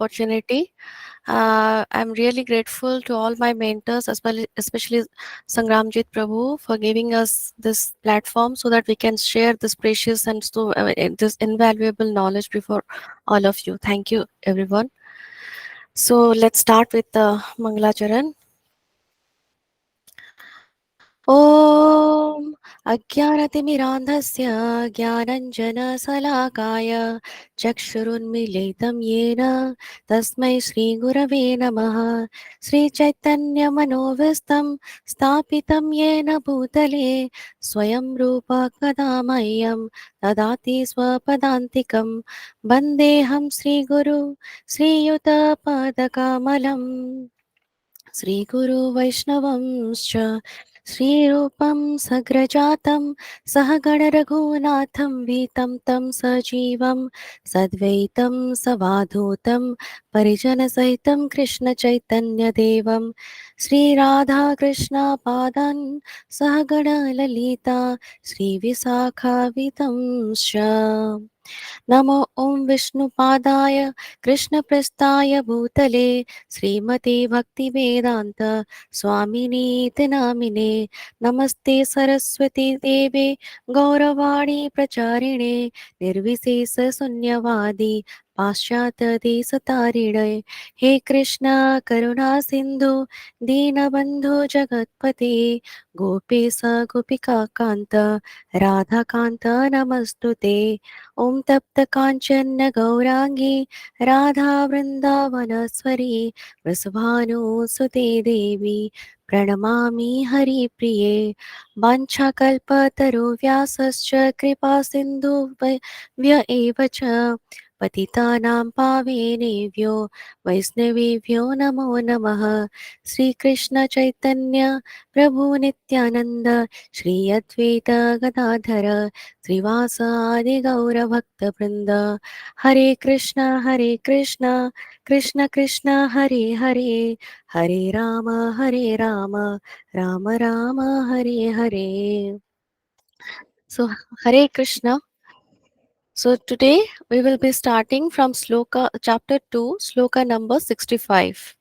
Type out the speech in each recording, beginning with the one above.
opportunity. I'm really grateful to all my mentors, especially Sangramjit Prabhu, for giving us this platform so that we can share this precious and this invaluable knowledge before all of you. Thank you, everyone. So let's start with the Mangalacharan. ॐ अज्ञानतिमिरान्धस्य ज्ञानञ्जनशलाकाय चक्षुरुन्मीलितं येन तस्मै श्रीगुरवे नमः। श्रीचैतन्यमनोभीष्टं स्थापितं येन भूतले स्वयं रूप कदा मह्यं ददाति स्वपदान्तिकं। वन्देऽहं श्रीगुरु श्रीयुतपदकमलम्। श्रीगुरु वैष्णवंश्च श्रीरूपं सग्रजातं सहगणरघुनाथं वीतं तं सजीवं सद्वैतं सवाधूतं परिजनसहितं कृष्णचैतन्यदेवं श्रीराधाकृष्णपादान् सहगणललिता श्रीविशाखावितं नमो ॐ विष्णुपादाय कृष्णप्रस्थाय भूतले श्रीमते भक्तिवेदान्त स्वामिनीति नामिने। नमस्ते सरस्वती देवे गौरवाणी प्रचारिणे निर्विशेषशून्यवादी पाश्चात्यदेशतारिणे। हे कृष्ण करुणा सिन्धु दीनबन्धु जगत्पते गोपेश गोपिका कान्त राधाकान्त नमस्तुते। ॐ तप्त काञ्चन गौराङ्गी राधा वृन्दावनस्वरी वृषभानुसुते देवी प्रणमामि हरिप्रिये। वाञ्छाकल्पतरुव्यासश्च कृपा सिन्धुभ्य एव च पतितानां पावनेभ्यो वैष्णवेभ्यो नमो नमः। श्रीकृष्ण चैतन्य प्रभु नित्यानन्द श्री अद्वैत गदाधर श्रीवासादि गौरभक्तवृन्द। हरे Krishna Krishna Krishna Hare Hare Hare Ram Ram Ram Hare Hare. So Hare Krishna. So today we will be starting from sloka chapter 2, sloka number 65.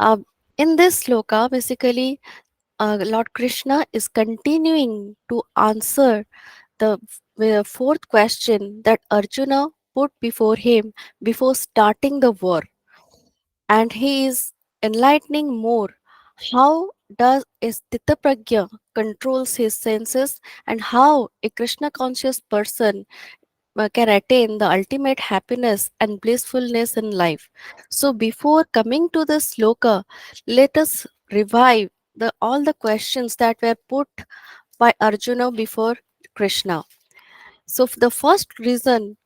uh, in this sloka, basically, Lord Krishna is continuing to answer the fourth question that Arjuna put before him before starting the war, and he is enlightening more how does a Sthita Prajna controls his senses, and how a Krishna conscious person can attain the ultimate happiness and blissfulness in life. So before coming to the sloka, let us revive all the questions that were put by Arjuna before Krishna. So the first reason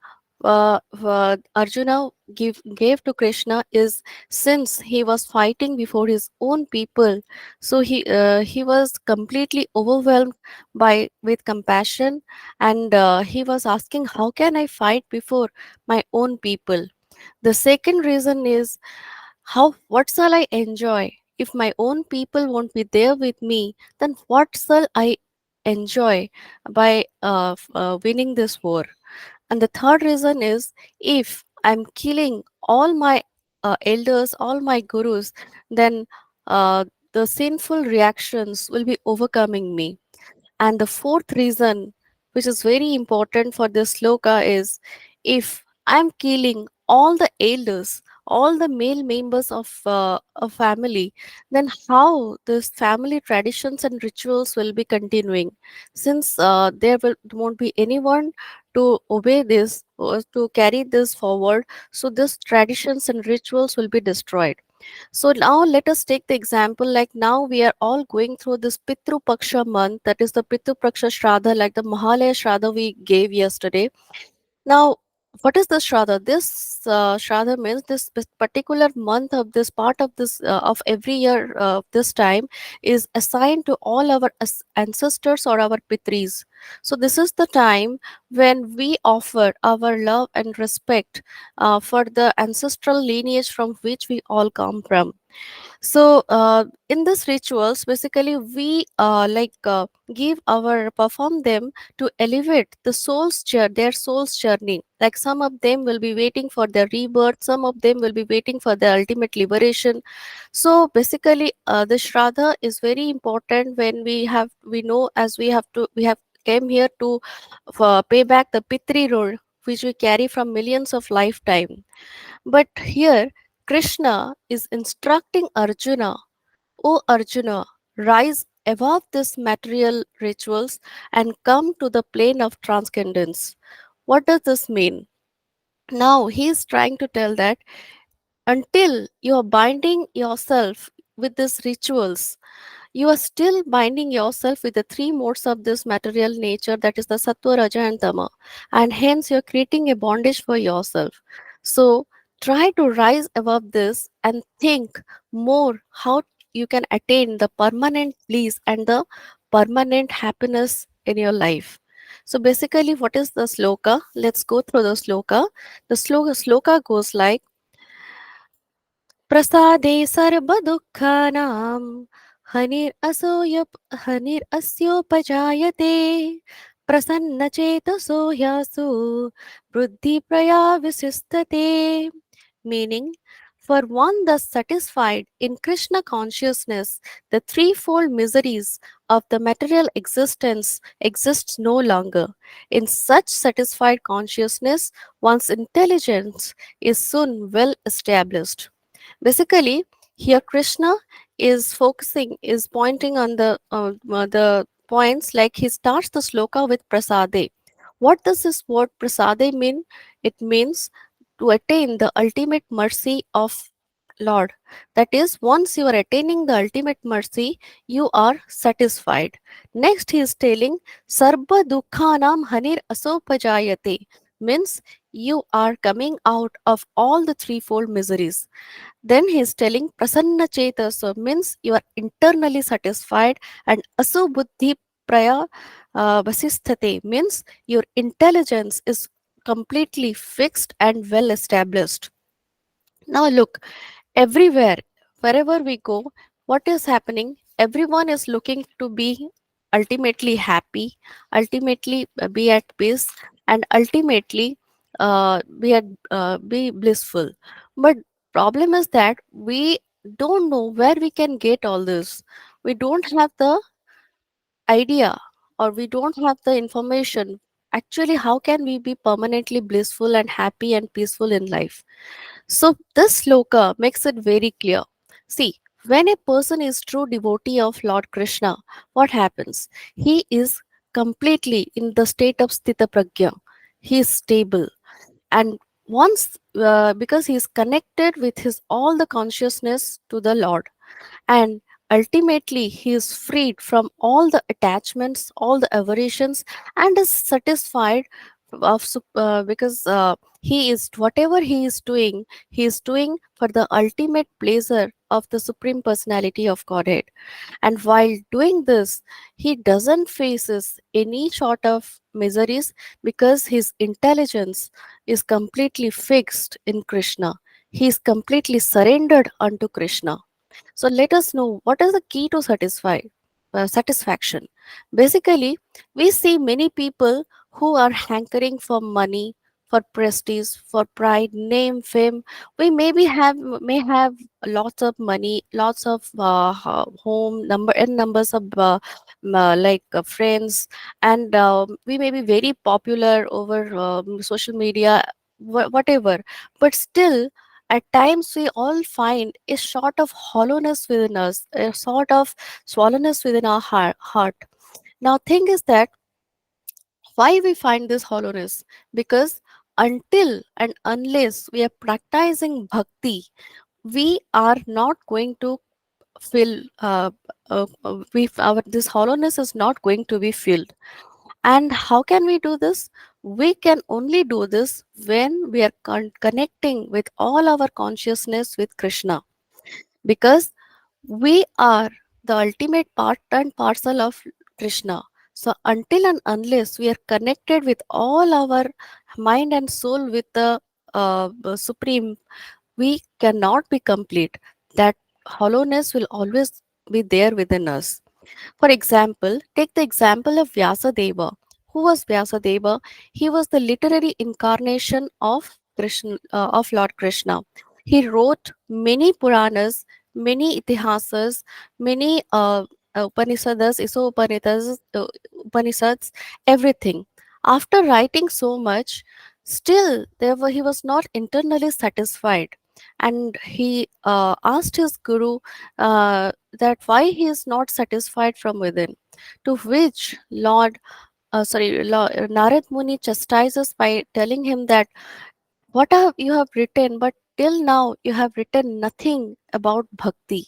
Arjuna gave to Krishna is, since he was fighting before his own people, so he was completely overwhelmed by with compassion, and he was asking, how can I fight before my own people? The second reason is, how what shall I enjoy if my own people won't be there with me? Then what shall I enjoy by winning this war? And the third reason is, if I'm killing all my elders, all my gurus, then the sinful reactions will be overcoming me. And the fourth reason, which is very important for this sloka, is, if I'm killing all the elders, all the male members of a family, then how this family traditions and rituals will be continuing? Since won't be anyone to obey this or to carry this forward, so these traditions and rituals will be destroyed. So now let us take the example, like now we are all going through this Pitru Paksha month, that is the Pitru Paksha Shraddha, like the Mahalaya Shraddha we gave yesterday. Now, what is the Shraddha? This Shraddha means this particular month of this part of this of every year this time is assigned to all our ancestors or our Pitris. So this is the time when we offer our love and respect for the ancestral lineage from which we all come from. So in this rituals basically we give our perform them to elevate the their soul's journey. Like some of them will be waiting for their rebirth, some of them will be waiting for their ultimate liberation. So basically the shraddha is very important when we know as we have came here to pay back the pitri role which we carry from millions of lifetime. But here, Krishna is instructing Arjuna, O Arjuna, rise above these material rituals and come to the plane of transcendence. What does this mean? Now, he is trying to tell that until you are binding yourself with these rituals, you are still binding yourself with the three modes of this material nature, that is the sattva, raja, and tama, and hence you're creating a bondage for yourself. So try to rise above this and think more how you can attain the permanent bliss and the permanent happiness in your life. So basically, what is the sloka? Let's go through the sloka. The sloka goes like Prasade सर्वदुःखानां हनिरसोय हनिरस्योपजायते प्रसन्नचेतसो ह्यासु बुद्धिप्रया विशिष्टते. Meaning, for one thus satisfied in Krishna consciousness, the threefold miseries of the material existence exists no longer. In such satisfied consciousness, one's intelligence is soon well established. Basically, here Krishna is pointing on the points, like he starts the sloka with prasade. What does this word prasade mean? It means to attain the ultimate mercy of Lord. That is, once you are attaining the ultimate mercy, you are satisfied. Next, he is telling Sarba Dukhanam Hanir Asopajayate, means you are coming out of all the threefold miseries. Then he is telling prasanna cheta, so means you are internally satisfied, and asu buddhi praya vasisthate means your intelligence is completely fixed and well established. Now look, everywhere, wherever we go, what is happening? Everyone is looking to be ultimately happy, ultimately be at peace, and ultimately be blissful. But problem is that we don't know where we can get all this. We don't have the idea, or we don't have the information. Actually, how can we be permanently blissful and happy and peaceful in life? So this sloka makes it very clear. See, when a person is true devotee of Lord Krishna, what happens? He is completely in the state of sthita pragya. He is stable, and once because he is connected with his all the consciousness to the Lord, and ultimately he is freed from all the attachments, all the aversions, and is satisfied because he is whatever he is doing for the ultimate pleasure of the supreme personality of Godhead. And while doing this, he doesn't faces any sort of miseries because his intelligence is completely fixed in Krishna. He is completely surrendered unto Krishna. So let us know what is the key to satisfaction. Basically, we see many people who are hankering for money, for prestige, for pride, name, fame. We may have lots of money, lots of home number and numbers of friends, and we may be very popular over social media, whatever. But still, at times we all find a sort of hollowness within us, a sort of swallenness within our heart. Now, thing is that why we find this hollowness? Because until and unless we are practicing bhakti, we are not going to feel our this hollowness is not going to be filled. And how can we do this? We can only do this when we are connecting with all our consciousness with Krishna, because we are the ultimate part and parcel of Krishna. So until and unless we are connected with all our mind and soul with the Supreme, we cannot be complete. That hollowness will always be there within us. For example, take the example of Vyasadeva. Who was Vyasadeva? He was the literary incarnation of Krishna, of Lord Krishna. He wrote many Puranas, many Itihasas, many Upanishads, Upanishads, everything. After writing so much, still he was not internally satisfied, and he asked his guru that why he is not satisfied from within. To which Narad Muni chastises by telling him that what have you have written, but till now you have written nothing about bhakti.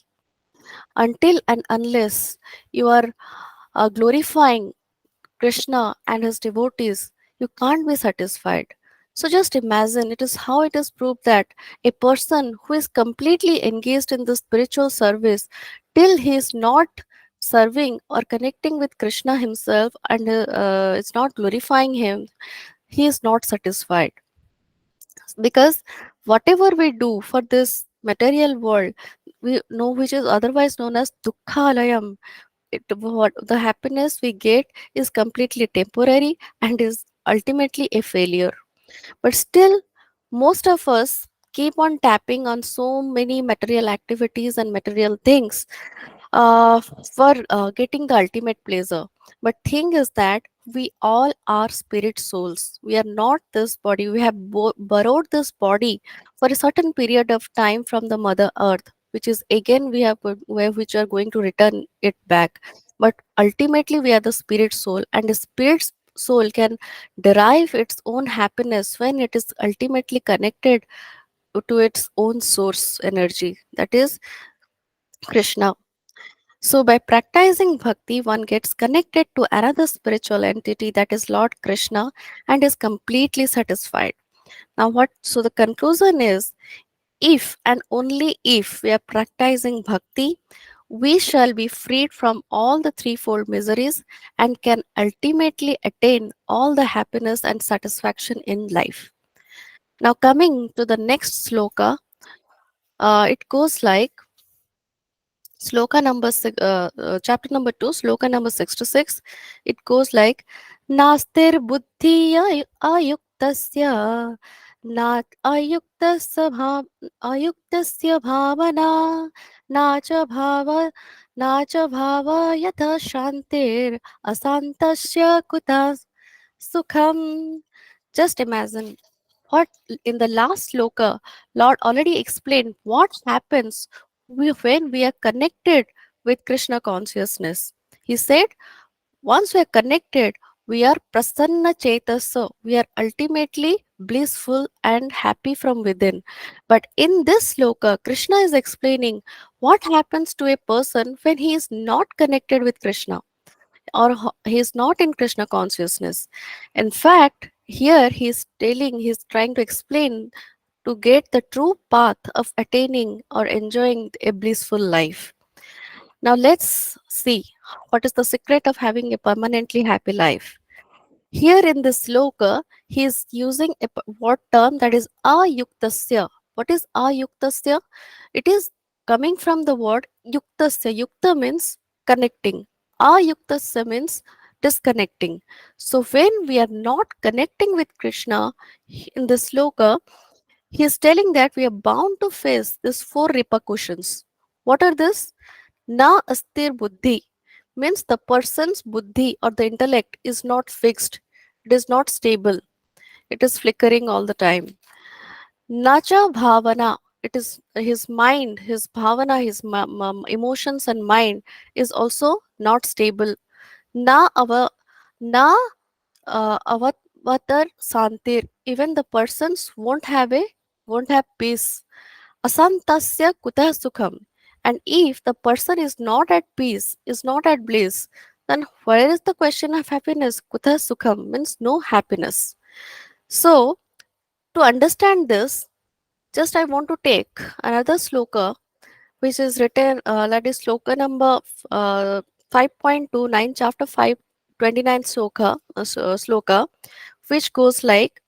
Until and unless you are glorifying Krishna and his devotees, you can't be satisfied. So just imagine it is how it is proved that a person who is completely engaged in the spiritual service, till he is not serving or connecting with Krishna himself and is not glorifying him, he is not satisfied. Because whatever we do for this material world, we know which is otherwise known as dukkha, what the happiness we get is completely temporary and is ultimately a failure. But still, most of us keep on tapping on so many material activities and material things uh, for getting the ultimate pleasure. But thing is that we all are spirit souls. We are not this body. We have borrowed this body for a certain period of time from the Mother Earth, which is again which are going to return it back. But ultimately, we are the spirit soul, and the spirit soul can derive its own happiness when it is ultimately connected to its own source energy, that is Krishna. So, by practicing bhakti, one gets connected to another spiritual entity, that is Lord Krishna, and is completely satisfied. Now, what? So, the conclusion is if and only if we are practicing bhakti, we shall be freed from all the threefold miseries and can ultimately attain all the happiness and satisfaction in life. Now, coming to the next sloka, it goes like chapter number 2, sloka number 6 to 6. It goes like Nastir buddhi ayuktasya na ayuktasya ayuktasya bhavana nacha bhava yatha shantir asantasya kutas sukham. Just imagine what in the last sloka, Lord already explained what happens when we are connected with Krishna consciousness. He said, once we are connected, we are prasanna chetasa. We are ultimately blissful and happy from within. But in this sloka, Krishna is explaining what happens to a person when he is not connected with Krishna or he is not in Krishna consciousness. In fact, here he's trying to explain to get the true path of attaining or enjoying a blissful life. Now let's see what is the secret of having a permanently happy life. Here in this sloka, he is using a what term, that is ayuktasya. What is ayuktasya? It is coming from the word yuktasya. Yukta means connecting. Ayuktasya means disconnecting. So when we are not connecting with Krishna in this sloka, he is telling that we are bound to face these four repercussions. What are this? Na astir buddhi means the person's buddhi or the intellect is not fixed. It is not stable. It is flickering all the time. Nacha bhavana. It is his mind, his bhavana, his emotions and mind is also not stable. Na avatar santir. Even the persons won't have peace. Asantasya kutah sukham. And if the person is not at peace, is not at bliss, then where is the question of happiness? Kutah sukham means no happiness. So, to understand this, just I want to take another sloka which is written, that is sloka number uh, 5.29, chapter 5, 29th sloka, which goes like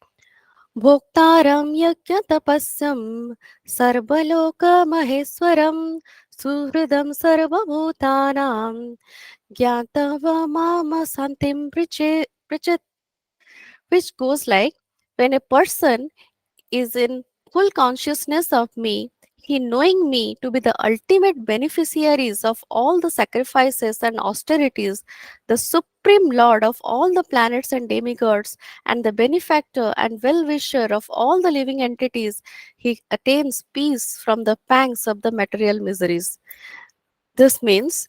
Bhoktaram yajna tapasyam sarvaloka maheswaram suhridam sarvabhutanam gyatava mama santim prichet, which goes like when a person is in full consciousness of me, he knowing me to be the ultimate beneficiaries of all the sacrifices and austerities, the supreme lord of all the planets and demigods, and the benefactor and well-wisher of all the living entities, he attains peace from the pangs of the material miseries. This means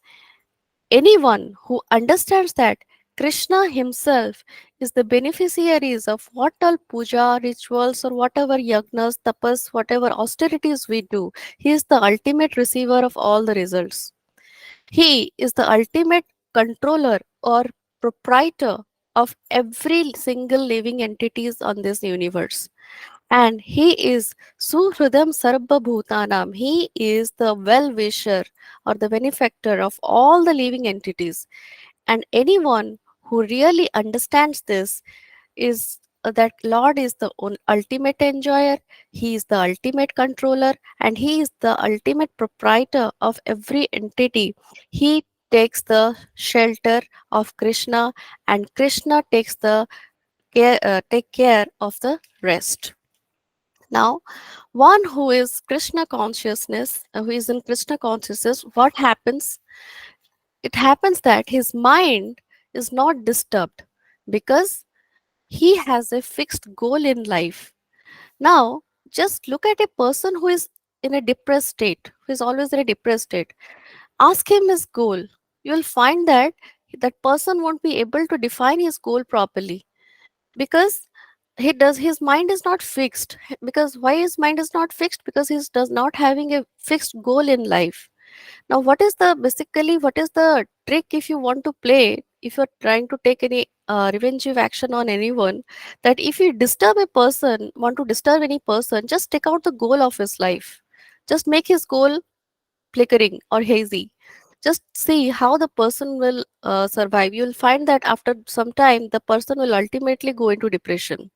anyone who understands that Krishna himself is the beneficiaries of what all puja, rituals, or whatever yagnas, tapas, whatever austerities we do, he is the ultimate receiver of all the results. He is the ultimate controller or proprietor of every single living entities on this universe. And he is Suhridam Sarva Bhutanam. He is the well wisher or the benefactor of all the living entities. And anyone who really understands this is that Lord is the ultimate enjoyer, He is the ultimate controller, and He is the ultimate proprietor of every entity. He takes the shelter of Krishna, and Krishna takes the take care of the rest. Now, one who is Krishna consciousness, who is in Krishna consciousness, what happens? It happens that his mind is not disturbed because he has a fixed goal in life. Now, just look at a person who is in a depressed state, who is always in a depressed state. Ask him his goal. You will find that that person won't be able to define his goal properly because his mind is not fixed. Because why his mind is not fixed? Because he does not having a fixed goal in life. Now, what is the basically what is the trick if you want to play? If you're trying to take any revenge action on anyone, that if you disturb a person, want to disturb any person, just take out the goal of his life. Just make his goal flickering or hazy. Just see how the person will survive. You'll find that after some time, the person will ultimately go into depression.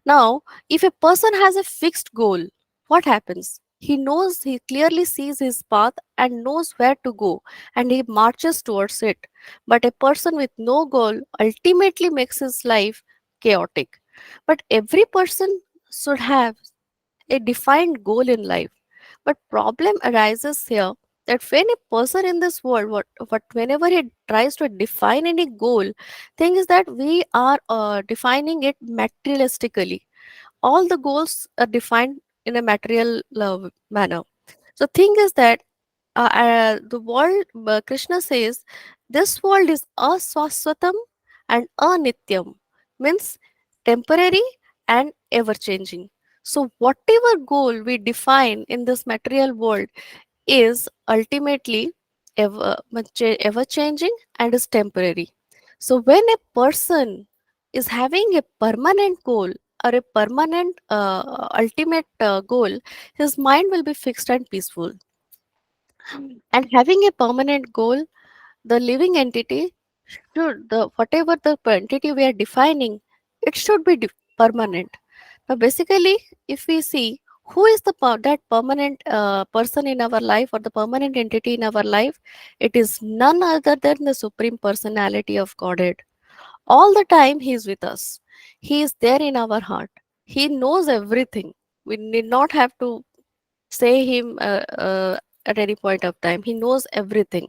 Now, if a person has a fixed goal, what happens? He knows, he clearly sees his path and knows where to go and he marches towards it. But a person with no goal ultimately makes his life chaotic. But every person should have a defined goal in life. But problem arises here that when a person in this world, what whenever he tries to define any goal, thing is that we are defining it materialistically. All the goals are defined in a material manner. So thing is that the world, Krishna says, this world is aswaswatam and anityam, means temporary and ever changing. So whatever goal we define in this material world is ultimately ever changing and is temporary. So when a person is having a permanent goal or a permanent ultimate goal, his mind will be fixed and peaceful. And having a permanent goal, the living entity should, the whatever the entity we are defining, it should be permanent. Now, basically, if we see who is the that permanent person in our life or the permanent entity in our life, it is none other than the Supreme Personality of Godhead. All the time, He is with us. He is there in our heart. He knows everything. We need not have to say Him at any point of time. He knows everything,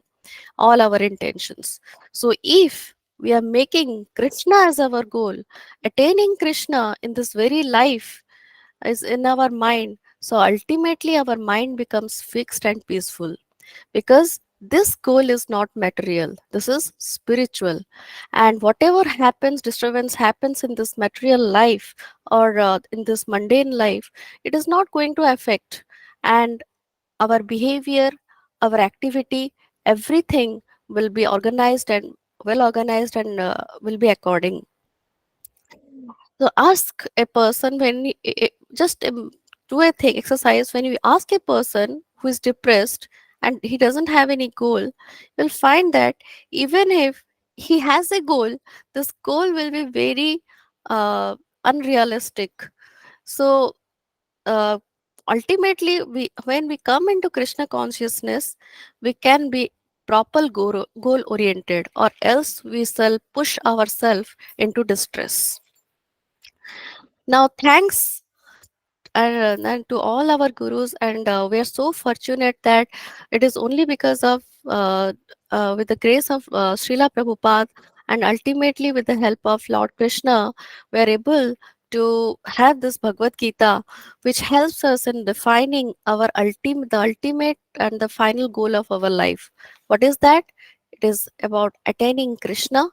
all our intentions. So, if we are making Krishna as our goal, attaining Krishna in this very life is in our mind. So ultimately, our mind becomes fixed and peaceful because this goal is not material, this is spiritual. And whatever happens, disturbance happens in this material life or in this mundane life, it is not going to affect. And our behavior, our activity, everything will be organized and well organized and will be according. So ask a person when just do a thing exercise when you ask a person who is depressed and he doesn't have any goal, you'll find that even if he has a goal. This goal will be very unrealistic. So uh, ultimately, when we come into Krishna consciousness, we can be proper goal oriented, or else we shall push ourselves into distress. Now, thanks and to all our gurus, and we are so fortunate that it is only because of with the grace of Srila Prabhupada, and ultimately with the help of Lord Krishna, we are able to have this Bhagavad Gita, which helps us in defining the ultimate and the final goal of our life. What is that? It is about attaining Krishna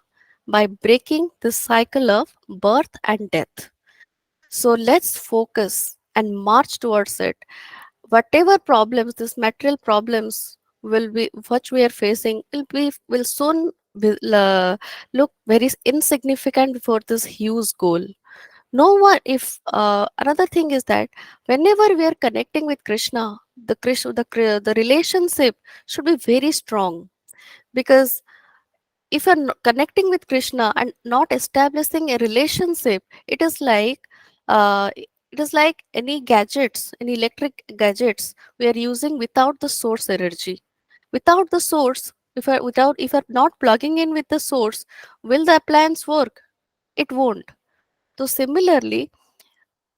by breaking the cycle of birth and death. So let's focus and march towards it. Whatever problems, these material problems will be which we are facing will soon look very insignificant before this huge goal. No one, if another thing is that whenever we are connecting with Krishna, the relationship should be very strong, because if you're connecting with Krishna and not establishing a relationship, it is like any gadgets, any electric gadgets we are using without the source energy. Without the source, if you're not plugging in with the source, will the appliance work? It won't. So similarly,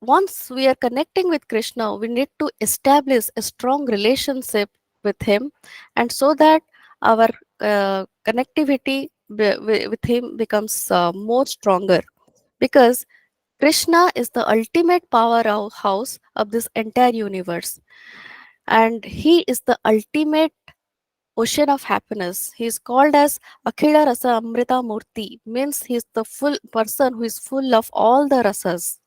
once we are connecting with Krishna, we need to establish a strong relationship with Him, and so that our connectivity with Him becomes more stronger. Because Krishna is the ultimate powerhouse of this entire universe, and He is the ultimate ocean of happiness. He is called as Akhila Rasa Amrita Murti, means he is the full person who is full of all the rasas,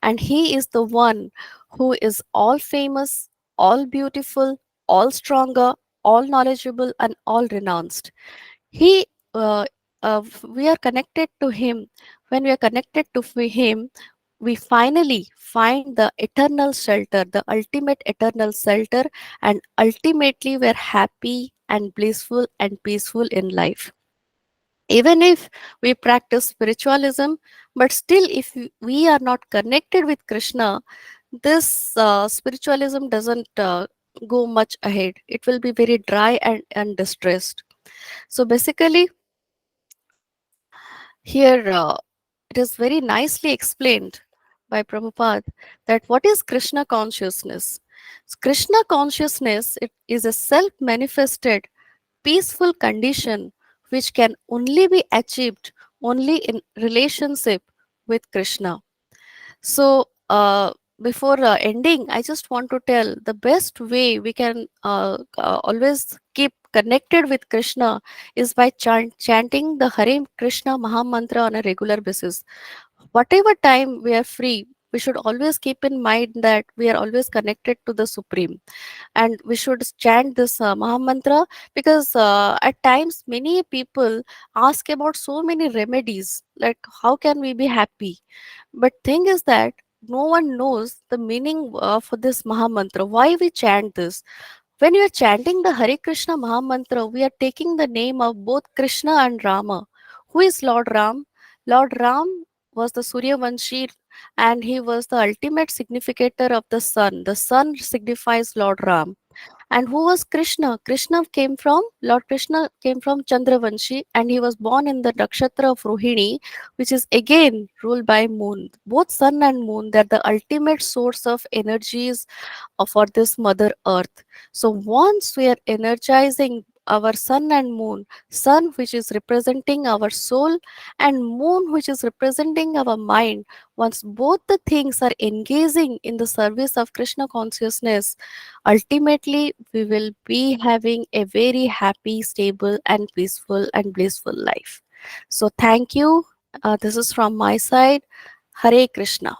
and he is the one who is all famous, all beautiful, all stronger, all knowledgeable, and all renounced. He, uh, we are connected to him. When we are connected to him, we finally find the eternal shelter, the ultimate eternal shelter, and ultimately we're happy and blissful and peaceful in life. Even if we practice spiritualism, but still, if we are not connected with Krishna, this spiritualism doesn't go much ahead. It will be very dry and distressed. So basically, here it is very nicely explained by Prabhupada that what is Krishna consciousness. Krishna consciousness, it is a self manifested peaceful condition which can only be achieved only in relationship with Krishna. So, before ending, I just want to tell the best way we can always keep connected with Krishna is by chanting the Hare Krishna Maha Mantra on a regular basis. Whatever time we are free, we should always keep in mind that we are always connected to the Supreme, and we should chant this Maha Mantra, because at times many people ask about so many remedies, like how can we be happy, but thing is that no one knows the meaning for this Maha Mantra, why we chant this. When we are chanting the Hare Krishna Maha Mantra, we are taking the name of both Krishna and Rama. Who is Lord Ram? Lord Ram was the Suryavanshi, and he was the ultimate significator of the sun. The sun signifies Lord Ram. And who was Krishna? Lord Krishna came from Chandravanshi, and he was born in the nakshatra of Rohini, which is again ruled by moon. Both sun and moon, they're the ultimate source of energies for this mother earth. So once we are energizing our sun and moon, sun which is representing our soul and moon which is representing our mind, once both the things are engaging in the service of Krishna consciousness, ultimately we will be having a very happy, stable, and peaceful and blissful life. So thank you. This is from my side. Hare Krishna.